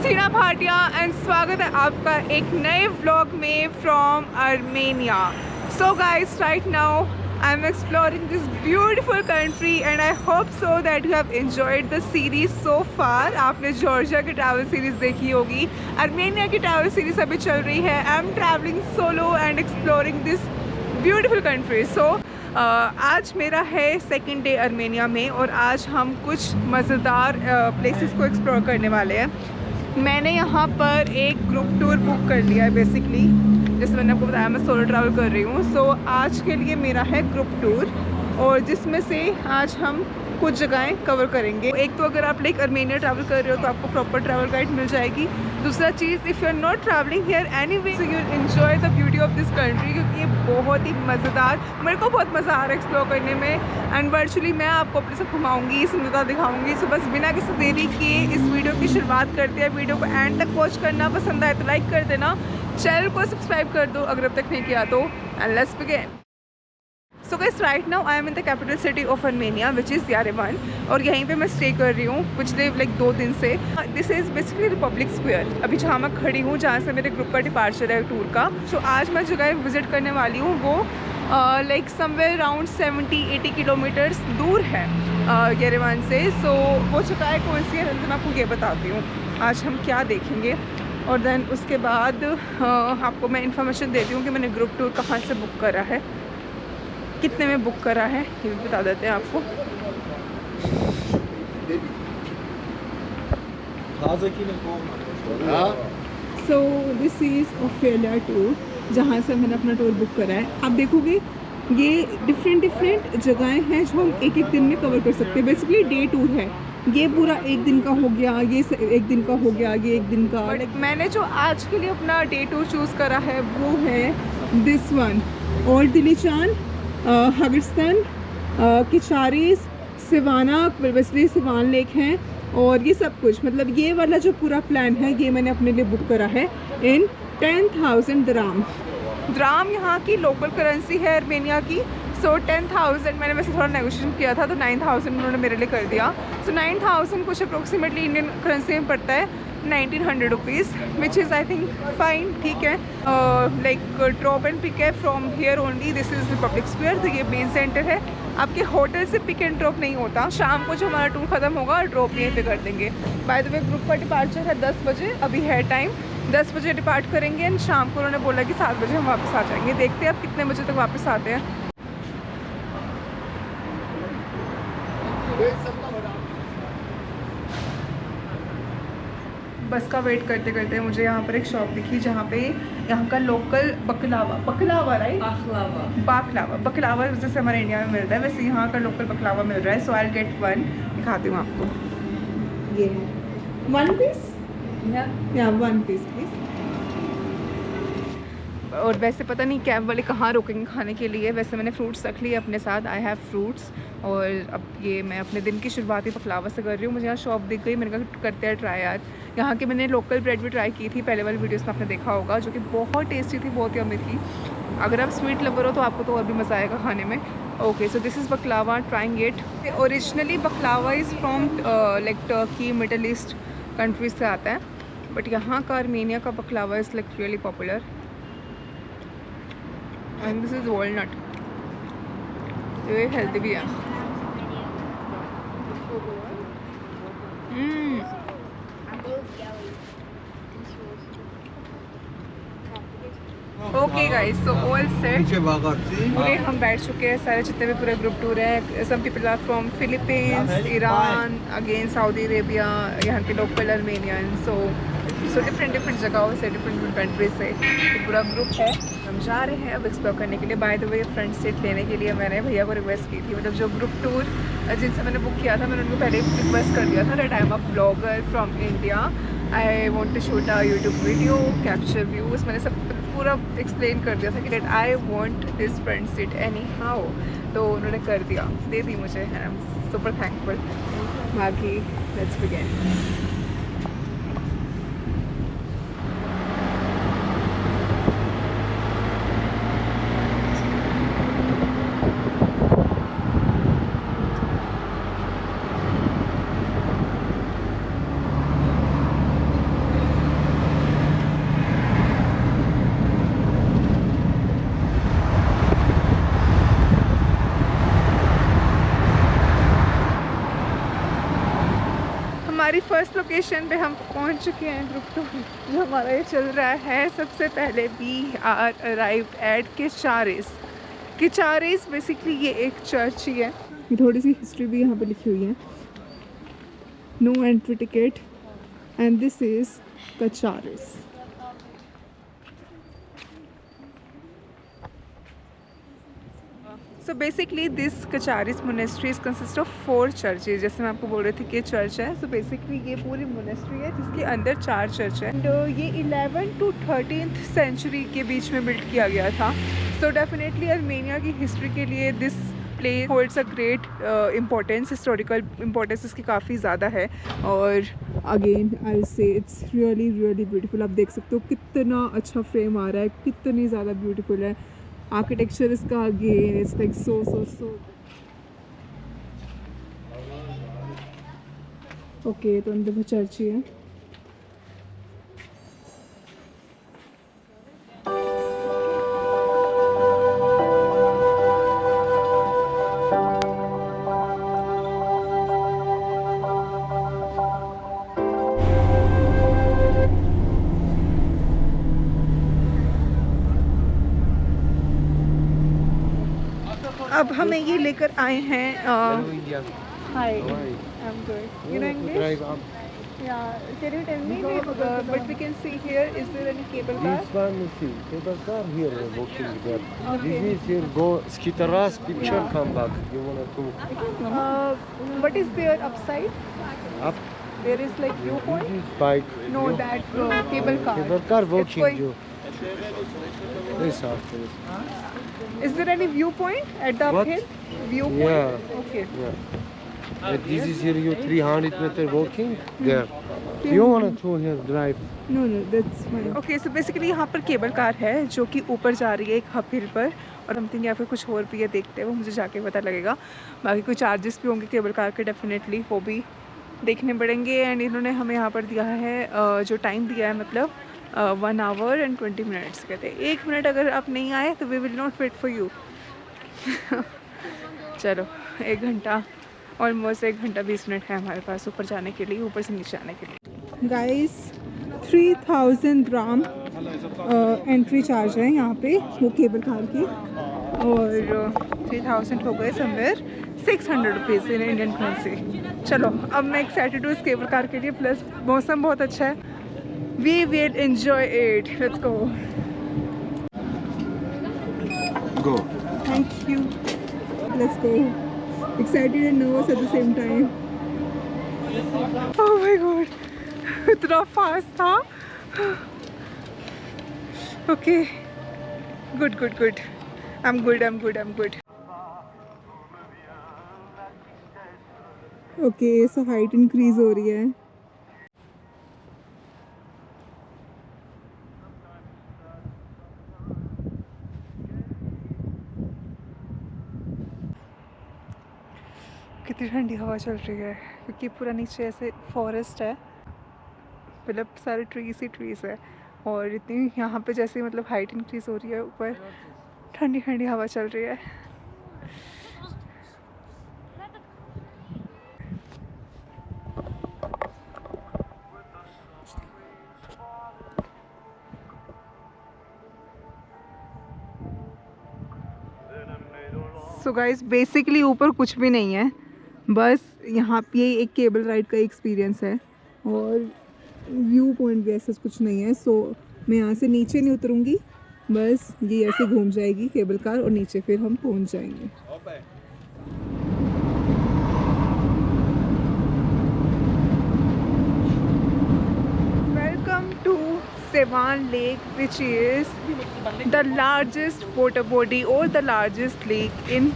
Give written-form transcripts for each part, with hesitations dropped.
सीना भाटिया एंड स्वागत है आपका एक नए व्लॉग में from Armenia. So guys, right now I am exploring this beautiful country and I hope so that you have enjoyed the series so far. आपने Georgia की ट्रैवल सीरीज देखी होगी, आर्मेनिया की ट्रैवल सीरीज अभी चल रही है। I am travelling solo and exploring this beautiful country. So आज मेरा है सेकंड डे आर्मेनिया में और आज हम कुछ मज़ेदार प्लेसेस को एक्सप्लोर करने वाले हैं। मैंने यहाँ पर एक ग्रुप टूर बुक कर लिया है बेसिकली, जैसे मैंने आपको बताया मैं सोलो ट्रैवल कर रही हूँ। सो आज के लिए मेरा है ग्रुप टूर और जिसमें से आज हम कुछ जगहें कवर करेंगे। एक तो अगर आप लाइक आर्मेनिया ट्रैवल कर रहे हो तो आपको प्रॉपर ट्रैवल गाइड मिल जाएगी। दूसरा चीज़, if you are not travelling here anyway so you enjoy the beauty of this country, क्योंकि ये बहुत ही मज़ेदार, मेरे को बहुत मज़ा आ रहा है एक्सप्लोर करने में। एंड वर्चुअली मैं आपको अपने से घुमाऊँगी, सुंदरता दिखाऊँगी। सो बस बिना किसी देरी किए इस वीडियो की शुरुआत करते हैं। वीडियो को एंड तक वॉच करना, पसंद आए तो लाइक कर देना, चैनल को सब्सक्राइब कर दो अगर अब तक नहीं किया तो। And let's begin. So guys, right now I M in the capital city of Armenia which is Yerevan और यहीं पे मैं स्टे कर रही हूँ पिछले लाइक 2 दिन से। This is basically Republic square, अभी जहाँ मैं खड़ी हूँ, जहाँ से मेरे ग्रुप का डिपार्चर है टूर का। सो आज मैं जगह विज़िट करने वाली हूँ वो लाइक समवेयर अराउंड 70-80 किलोमीटर्स दूर है येरेवन से। सो वो जगह है कौन सी है तो मैं आपको ये बताती हूँ आज हम क्या देखेंगे। और देन उसके बाद आपको मैं इन्फॉर्मेशन देती हूँ कि मैंने ग्रुप टूर कहाँ से बुक करा है, कितने में बुक करा है, ये भी बता देते हैं आपको। So this is Ophelia tour, जहाँ से मैंने अपना टूर बुक करा है। आप देखोगे ये डिफरेंट जगहें हैं जो हम एक दिन में कवर कर सकते हैं। बेसिकली डे टूर है, ये पूरा एक दिन का हो गया, ये एक दिन का हो गया, ये एक दिन का। मैंने जो आज के लिए अपना डे टूर चूज़ करा है वो है दिस वन, ओल्ड दिलीचान, हगिस्तान, Kecharis, Sevana, basically Sevan lake हैं और ये सब कुछ। मतलब ये वाला जो पूरा प्लान है ये मैंने अपने लिए बुक करा है इन 10,000 दराम। द्राम यहाँ की लोकल करेंसी है आर्मेनिया की। सो 10,000 मैंने वैसे थोड़ा नेगोशिएशन किया था तो 9,000 उन्होंने मेरे लिए कर दिया। सो 9,000 कुछ अप्रोक्सीमेटली इंडियन करेंसी में पड़ता है 1,900 rupees, which is I think fine, ठीक है। लाइक ड्रॉप एंड पिक है from here only. This is Republic square, तो ये मेन सेंटर है। आपके होटल से पिक एंड ड्रॉप नहीं होता, शाम को जो हमारा टूर ख़त्म होगा ड्रॉप यहीं पे कर देंगे। बाय द वे ग्रुप का डिपार्चर है 10 बजे, अभी है टाइम 10 बजे डिपार्ट करेंगे एंड शाम को उन्होंने बोला कि 7 बजे हम वापस आ जाएंगे। देखते हैं अब कितने बजे तक वापस आते हैं। बस का वेट करते करते मुझे यहाँ पर एक शॉप दिखी जहाँ पे यहाँ का लोकल बकलावा राइट, बकलावा जैसे हमारे इंडिया में मिलता है वैसे यहाँ का लोकल बकलावा मिल रहा है। सो आई विल गेट वन, दिखाती हूँ आपको। ये 1 पीस या 1 पीस प्लीज। और वैसे पता नहीं कैब वाले कहाँ रोकेंगे खाने के लिए। वैसे मैंने फ्रूट्स रख लिए अपने साथ, आई हैव फ्रूट्स। और अब ये मैं अपने दिन की शुरुआत ही बकलावा से कर रही हूँ। मुझे यहाँ शॉप दिख गई, मैंने कहा करते हैं ट्राई आज। यहाँ के मैंने लोकल ब्रेड भी ट्राई की थी, पहले वाली वीडियोस में आपने देखा होगा, जो कि बहुत टेस्टी थी, बहुत यम्मी थी। अगर आप स्वीट लवर हो तो आपको तो और भी मज़ा आएगा खाने में। Okay, so this is बकलावा, trying it. Originally बकलावा is from like Turkey, middle east countries से आता है, बट यहाँ का आर्मेनिया का बकलावा is like really popular. And this is walnut, ये हेल्दी भी है। Okay guys, so all set, पूरे हम बैठ चुके हैं सारे जितने भी पूरे ग्रुप टूर है। Some people are from Philippines, Iran, again Saudi Arabia, यहाँ के लोकल आर्मेनियन। सो डिफरेंट जगहों से, डिफरेंट कंट्रीज से पूरा ग्रुप है। हम जा रहे हैं अब एक्सप्लोर करने के लिए। By the way front seat लेने के लिए मैंने भैया को रिक्वेस्ट की थी, मतलब जो ग्रुप टूर जिनसे मैंने बुक किया था मैंने उनको पहले रिक्वेस्ट कर दिया था that I am a blogger from India, I want to shoot a YouTube video, capture views. मैंने सब पूरा एक्सप्लेन कर दिया था कि that I want this front seat anyhow, तो उन्होंने कर दिया, दे दी मुझे। I am super thankful. बाकी लेट्स बिगिन। फर्स्ट लोकेशन पे हम पहुंच चुके हैं। ग्रुप टू जो हमारा ये चल रहा है, सबसे पहले we are arrived at Kecharis. Kecharis basically ये एक चर्च ही है। थोड़ी सी हिस्ट्री भी यहाँ पे लिखी हुई है। No entry ticket and this is Kecharis. So basically this Kecharis monastery consist of 4 churches. जैसे मैं आपको बोल रही थी कि चर्च है, सो बेसिकली ये पूरी मोनेस्ट्री है जिसके अंदर 4 चर्च है। एंड ये 11th to 13th सेंचुरी के बीच में बिल्ड किया गया था। सो डेफिनेटली आर्मेनिया की हिस्ट्री के लिए this place holds a great importance, historical importance इसकी काफ़ी ज़्यादा है। और again I will say it's really really beautiful. आप देख सकते हो कितना अच्छा फ्रेम आ रहा है, कितनी ज़्यादा ब्यूटीफुल है आर्किटेक्चर इसका। Again it's like so okay. तो अंदर वो चर्च ही है। अब हमें ये लेकर आए हैं। Hi, I am good. You know English? Yeah, can you tell me, but we can see here, is there any cable car? This one you see, cable car here walking there. Okay. This is here go ski terrace, picture come back. You wanna go What is there upside? up? There is like viewpoint? This is bike. No, that cable car. Cable car It's walking going- you. This after. Is there any viewpoint at the What? uphill? Viewpoint? Yeah. Okay. Yeah. But this is here you 300 meter walking there. You wanna go here drive? No, that's fine. Okay, so basically यहाँ पर cable car है जो कि ऊपर जा रही है एक अपहिल पर, और समथिंग या फिर कुछ और भी है, देखते हैं वो मुझे जाके पता लगेगा। बाकी कुछ चार्जेस भी होंगे केबल कार के, डेफिनेटली वो भी देखने पड़ेंगे। एंड इन्होंने हमें यहाँ पर दिया है जो टाइम दिया है, मतलब 1 hour and 20 minutes। कहते हैं 1 मिनट अगर आप नहीं आए तो we will not wait for you. चलो 1 घंटा, ऑलमोस्ट 1 घंटा 20 मिनट है हमारे पास ऊपर जाने के लिए, ऊपर से नीचे आने के लिए। गाइस 3000 dirham एंट्री चार्ज है यहाँ पे वो केबल कार की, और 3000 हो गए somewhere 600 rupees in Indian currency. चलो अब मैं एक्साइटेड हूँ इस केबल कार के लिए, प्लस मौसम बहुत अच्छा है। We will enjoy it, let's go. Go. Thank you, let's go. Excited and nervous at the same time. Oh my god, इतना फास्ट था। Okay, good. I'm good. Okay, so height increase हो रही है। कितनी ठंडी हवा चल रही है, क्योंकि पूरा नीचे ऐसे फॉरेस्ट है, मतलब सारे ट्रीज है, और इतनी यहाँ पे जैसे मतलब हाइट इंक्रीज़ हो रही है, ऊपर ठंडी हवा चल रही है। सो गाइस बेसिकली ऊपर कुछ भी नहीं है, बस यहाँ पे एक केबल राइड का एक्सपीरियंस है, और व्यू पॉइंट भी ऐसा कुछ नहीं है। सो मैं यहाँ से नीचे नहीं उतरूँगी, बस ये ऐसे घूम जाएगी केबल कार और नीचे फिर हम पहुँच जाएंगे। Welcome to Sevan lake, which is the largest water body और the largest lake in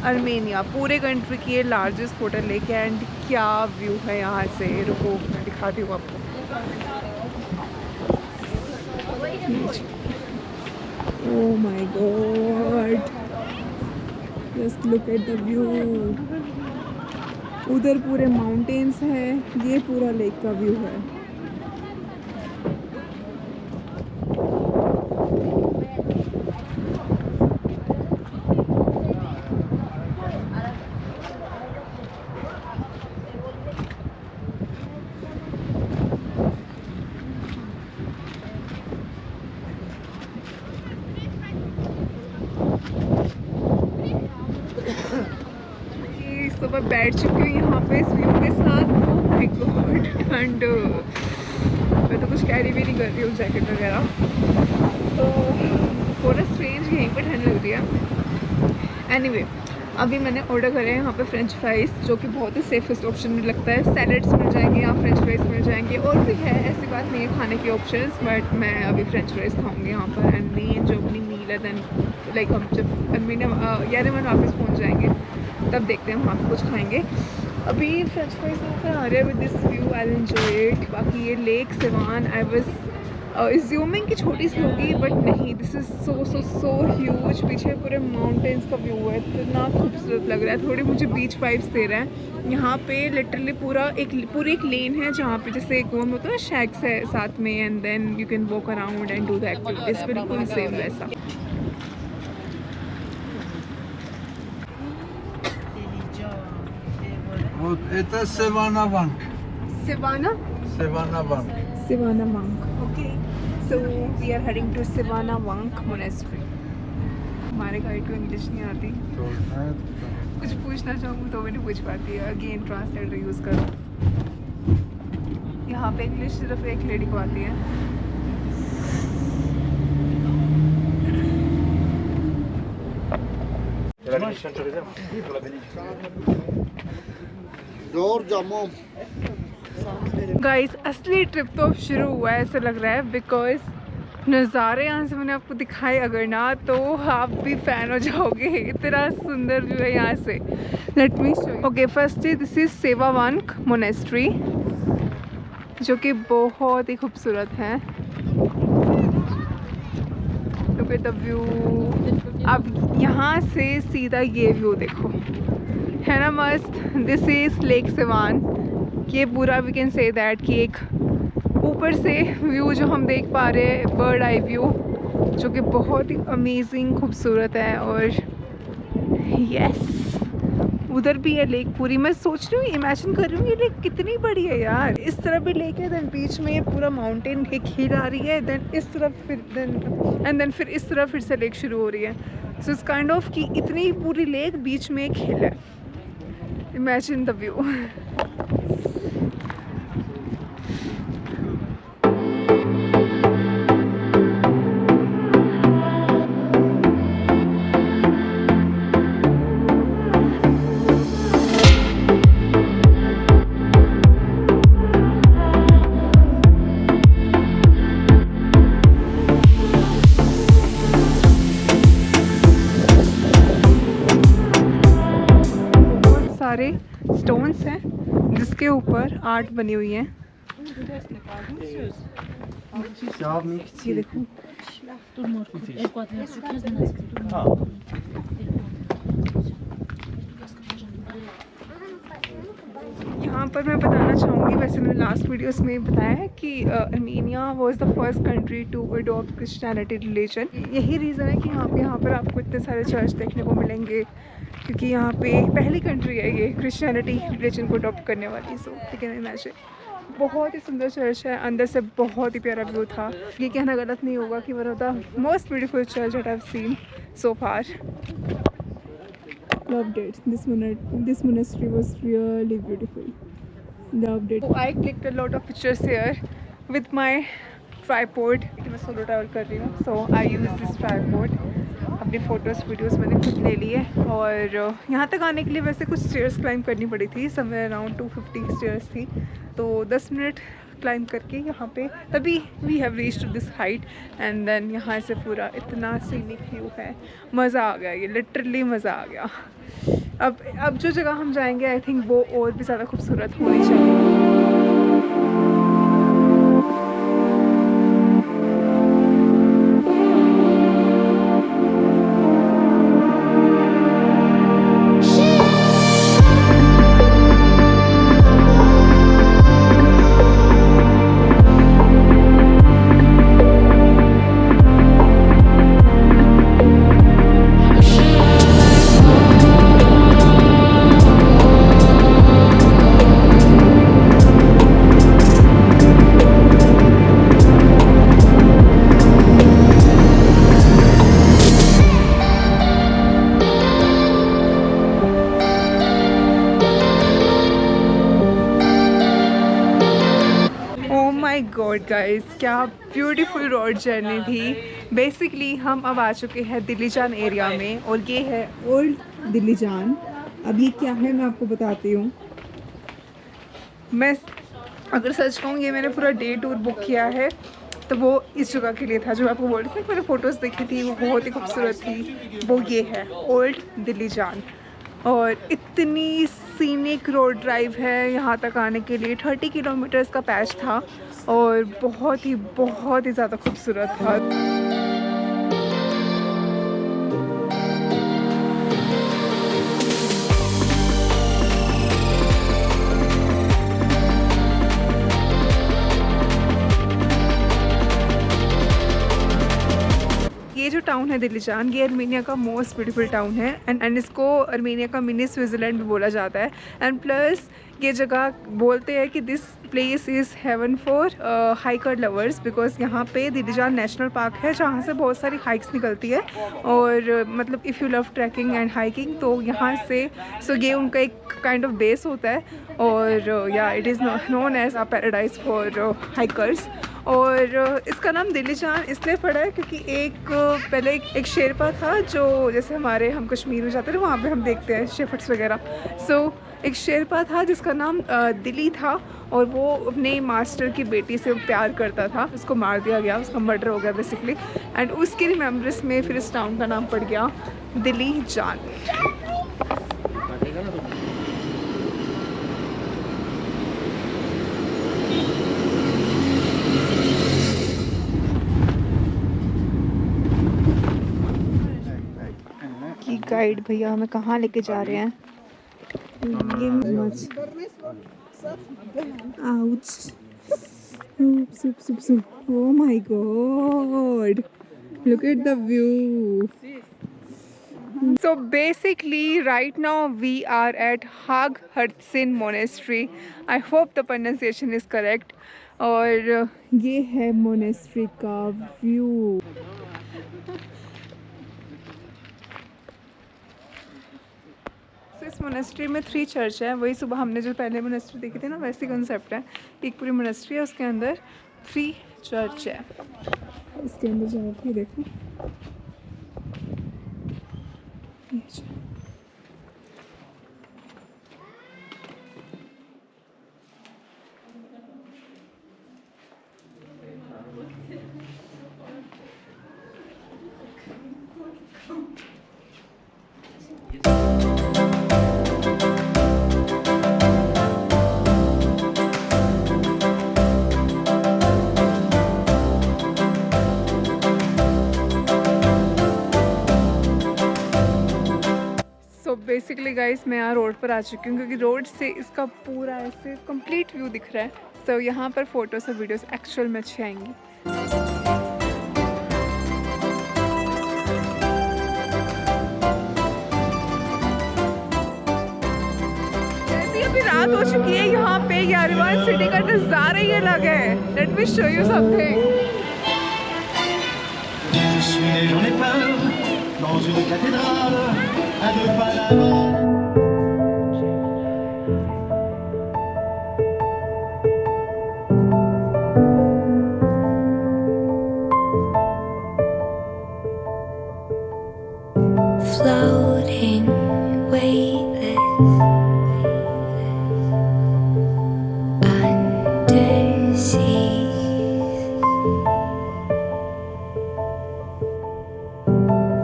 Armenia. पूरे कंट्री की ये लार्जेस्ट वाटर लेक है। एंड क्या व्यू है यहाँ से, रुको मैं दिखाती हूँ आपको। Oh my God, just look at the view. उधर पूरे माउंटेन्स है, ये पूरा लेक का व्यू है। कि सुबह बैठ चुकी हूँ यहाँ पे इस व्यू के साथ। ओह माय गॉड ठंड, मैं तो कुछ कैरी भी नहीं कर रही हूँ जैकेट वगैरह, तो थोड़ा स्ट्रेंज यहीं पर ठंड लग रही है। एनीवे अभी मैंने ऑर्डर करे हैं यहाँ पे फ्रेंच फ्राइज़, जो कि बहुत ही सेफेस्ट ऑप्शन मुझे लगता है। सैलड्स मिल जाएंगे यहाँ, फ्रेंच फ्राइज़ मिल जाएंगे, और भी है, ऐसी बात नहीं है खाने के ऑप्शंस, बट मैं अभी फ्रेंच फ्राइज़ खाऊंगी यहाँ पर। एंड मेन जो अपनी मील है देन लाइक हम जब यरेमन वापस पहुँच जाएंगे तब देखते हैं वहाँ पर कुछ खाएँगे। अभी फ्रेंच फ्राइज़ यहाँ पर आ रहे हैं with this view, I will enjoy it. बाकी ये lake Siwan, I was assuming कि छोटी सी होगी, बट नहीं, दिस इज़ सो ह्यूज। पीछे पूरे माउंटेन्स का व्यू है, इतना खूबसूरत लग रहा है। थोड़ी मुझे बीच वाइब्स दे रहा है। यहाँ पे लिटरली पूरी एक लेन है जहाँ पे जैसे गोवा में होता है ना शैक्स है साथ में, and then you can walk around and do the activities, बिल्कुल सेम वैसा। Это Sevana Bank. Savannah? Sevana Bank. Savannah monk. Okay. So we are heading to Savannah monk monastery. हमारे गाइड को इंग्लिश नहीं आती, कुछ पूछना चाहूँ तो भी नहीं पूछ पाती है। अगेन ट्रांसलेटर यूज़ करो। यहाँ पे इंग्लिश सिर्फ एक लेडी को आती है। गाइस असली ट्रिप तो अब शुरू हुआ है ऐसा लग रहा है, बिकॉज नज़ारे यहाँ से मैंने आपको दिखाए अगर ना तो आप भी फ़ैन हो जाओगे। इतना सुंदर व्यू है यहाँ से। Let me show you. Okay, first this is Sevanavank monastery, जो कि बहुत ही खूबसूरत है। Look at the view. अब यहाँ से सीधा ये व्यू देखो, है ना मस्त। This is lake Siwan. ये पूरा वी कैन से दैट कि एक ऊपर से व्यू जो हम देख पा रहे हैं, बर्ड आई व्यू, जो कि बहुत ही अमेजिंग खूबसूरत है। और यस, उधर भी है लेक पूरी। मैं सोच रही हूँ, इमेजिन कर रही हूँ ये लेक कितनी बड़ी है यार। इस तरफ भी लेक है, देन बीच में पूरा माउंटेन एक हिल आ रही है, देन इस तरफ फिर देन फिर इस तरफ फिर से लेक शुरू हो रही है। सो इट्स काइंड ऑफ कि इतनी पूरी लेक, बीच में एक हिल है। Imagine the view. सारे स्टोन्स हैं जिसके ऊपर आर्ट बनी हुई है। ये देखो, यहाँ पर मैं बताना चाहूँगी, वैसे मैंने लास्ट वीडियोस में बताया है कि Armenia was the first country to adopt Christianity religion. यही रीज़न है कि यहाँ पर आपको इतने सारे चर्च देखने को मिलेंगे, क्योंकि यहाँ पे पहली कंट्री है ये क्रिश्चियनिटी रिलीजन को अडॉप्ट करने वाली। सो ठीक है, इमेजिन। बहुत ही सुंदर चर्च है, अंदर से बहुत ही प्यारा व्यू था। ये कहना गलत नहीं होगा कि one of the most beautiful church that I have seen so far. Loved it. This monastery was really beautiful. Loved it. So I clicked a lot of pictures here with my tripod. मैं solo travel कर रही हूँ, so I use this tripod. अपनी photos videos मैंने खुद ले लिए। और यहाँ तक आने के लिए वैसे कुछ स्टेयर्स क्लाइंब करनी पड़ी थी, समवेयर अराउंड 250 स्टेयर्स थी, तो 10 मिनट क्लाइंब करके यहाँ पे तभी we have reached to this height. And then यहाँ से पूरा इतना सीनिक व्यू है, मज़ा आ गया, ये लिटरली मज़ा आ गया। अब जो जगह हम जाएंगे आई थिंक वो और भी ज़्यादा खूबसूरत होनी चाहिए। गाइस, क्या ब्यूटीफुल रोड जर्नी थी। बेसिकली हम अब आ चुके हैं दिल्लीजान एरिया में और ये है ओल्ड दिल्लीजान। अब ये क्या है मैं आपको बताती हूँ। मैं अगर सच कहूँ, ये मैंने पूरा डे टूर बुक किया है तो वो इस जगह के लिए था जो मैं आपको बोल रही थी। मैंने फ़ोटोज़ देखी थी, वो बहुत ही खूबसूरत थी। वो ये है ओल्ड दिल्लीजान और इतनी सीनिक रोड ड्राइव है यहाँ तक आने के लिए। 30 किलोमीटर्स का पैच था और बहुत ही ज़्यादा खूबसूरत था। ये जो टाउन है दिल्लीजान, ये अर्मेनिया का मोस्ट ब्यूटीफुल टाउन है एंड इसको अर्मेनिया का मिनी स्विट्ज़रलैंड भी बोला जाता है। एंड प्लस ये जगह बोलते हैं कि this place is haven for hiker lovers, because यहाँ पे दिल्लीजान नेशनल पार्क है जहाँ से बहुत सारी हाइक्स निकलती है। और मतलब if you love trekking and hiking तो यहाँ से ये उनका एक काइंड ऑफ बेस होता है। और या it is known as a paradise for hikers. और इसका नाम दिल्लीजान इसलिए पड़ा है क्योंकि पहले एक शेरपा था जो, जैसे हम कश्मीर में जाते थे वहाँ पे हम देखते हैं शेफर्ड्स वगैरह। एक शेरपा था जिसका नाम दिल्ली था और वो अपने मास्टर की बेटी से प्यार करता था। उसको मार दिया गया, उसका मर्डर हो गया बेसिकली। एंड उसकी रिमेम्बरेंस में फिर इस टाउन का नाम पड़ गया दिल्लीजान। कि गाइड भैया हमें कहाँ लेके जा रहे हैं। Oh my god, look at the view. So basically right now we are at Hag Hartsin Monastery. I hope the pronunciation is correct. और ये है मोनेस्ट्री का व्यू। इस मोनेस्ट्री में 3 चर्च है। वही सुबह हमने जो पहले मोनेस्ट्री देखी थी ना, वैसी कंसेप्ट है। एक पूरी मोनेस्ट्री है, उसके अंदर 3 चर्च है। इसके अंदर जाओ, देखो बेसिकली गाइस मैं यहाँ रोड पर आ चुकी हूँ क्योंकि रोड से इसका पूरा ऐसे कंप्लीट व्यू दिख रहा है। तो यहाँ पर फोटोज़ और वीडियोस एक्चुअल में अच्छी आएंगी। जैसे अभी रात हो चुकी है यहाँ पे, यारवान सिटी का नज़ारा ही अलग है। Late me show you something. Floating, weightless, undersea,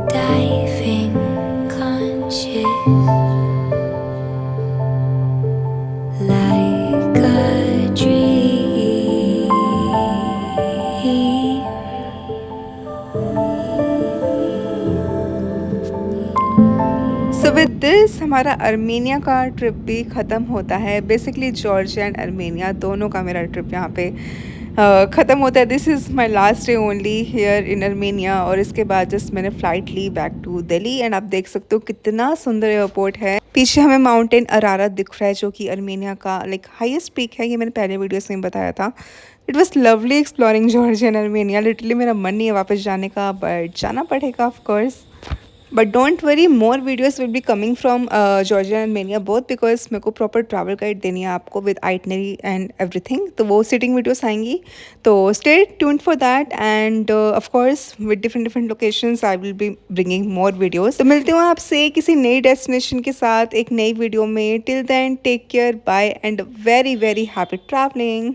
diving, conscious, like a dream. So with this हमारा अर्मेनिया का ट्रिप भी ख़त्म होता है। बेसिकली जॉर्जिया एंड अर्मेनिया दोनों का मेरा ट्रिप यहाँ पे ख़त्म होता है। This is my last day only here in Armenia. और इसके बाद जस्ट मैंने फ़्लाइट ली बैक टू दिल्ली। एंड आप देख सकते हो कितना सुंदर एयरपोर्ट है। पीछे हमें माउंटेन अरारत दिख रहा है जो कि अर्मेनिया का हाईएस्ट पीक है। ये मैंने पहले वीडियोस में बताया था। It was lovely exploring Georgia and Armenia. Literally मेरा मन नहीं है वापस जाने का, बट जाना पड़ेगा of course. But don't worry, more videos will be coming from Georgia and Armenia both, because मेरे को प्रॉपर ट्रैवल गाइड देनी है आपको विद आइटनरी एंड एवरीथिंग, तो वो सिटिंग वीडियोस आएंगी, तो stay tuned for that end of course with different locations I will be bringing more videos. तो मिलती हूँ आपसे किसी नई डेस्टिनेशन के साथ एक नई वीडियो में। Till then take care, bye and very happy travelling.